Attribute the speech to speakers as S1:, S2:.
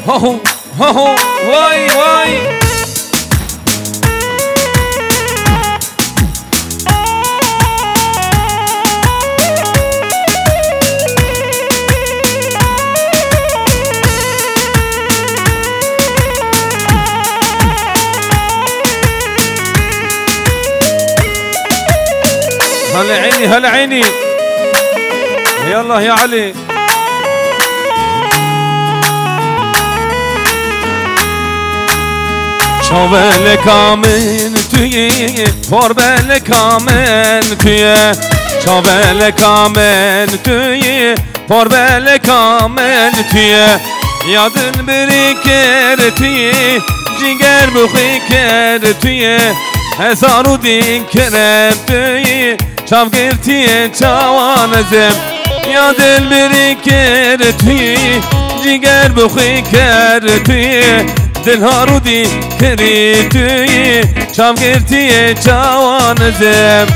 S1: هو هو واي واي هلا عيني هلا عيني يلا يا علي شاول کامن توی فربل کامن توی شاول کامن توی فربل کامن توی یادن بری کر توی جگر بخی کر توی هزارو دین کرم توی چاو گرتی چوانزم یادن بری کر توی جگر بخی کر توی دل ها رو دی کری توی چاو گرتی چوانزم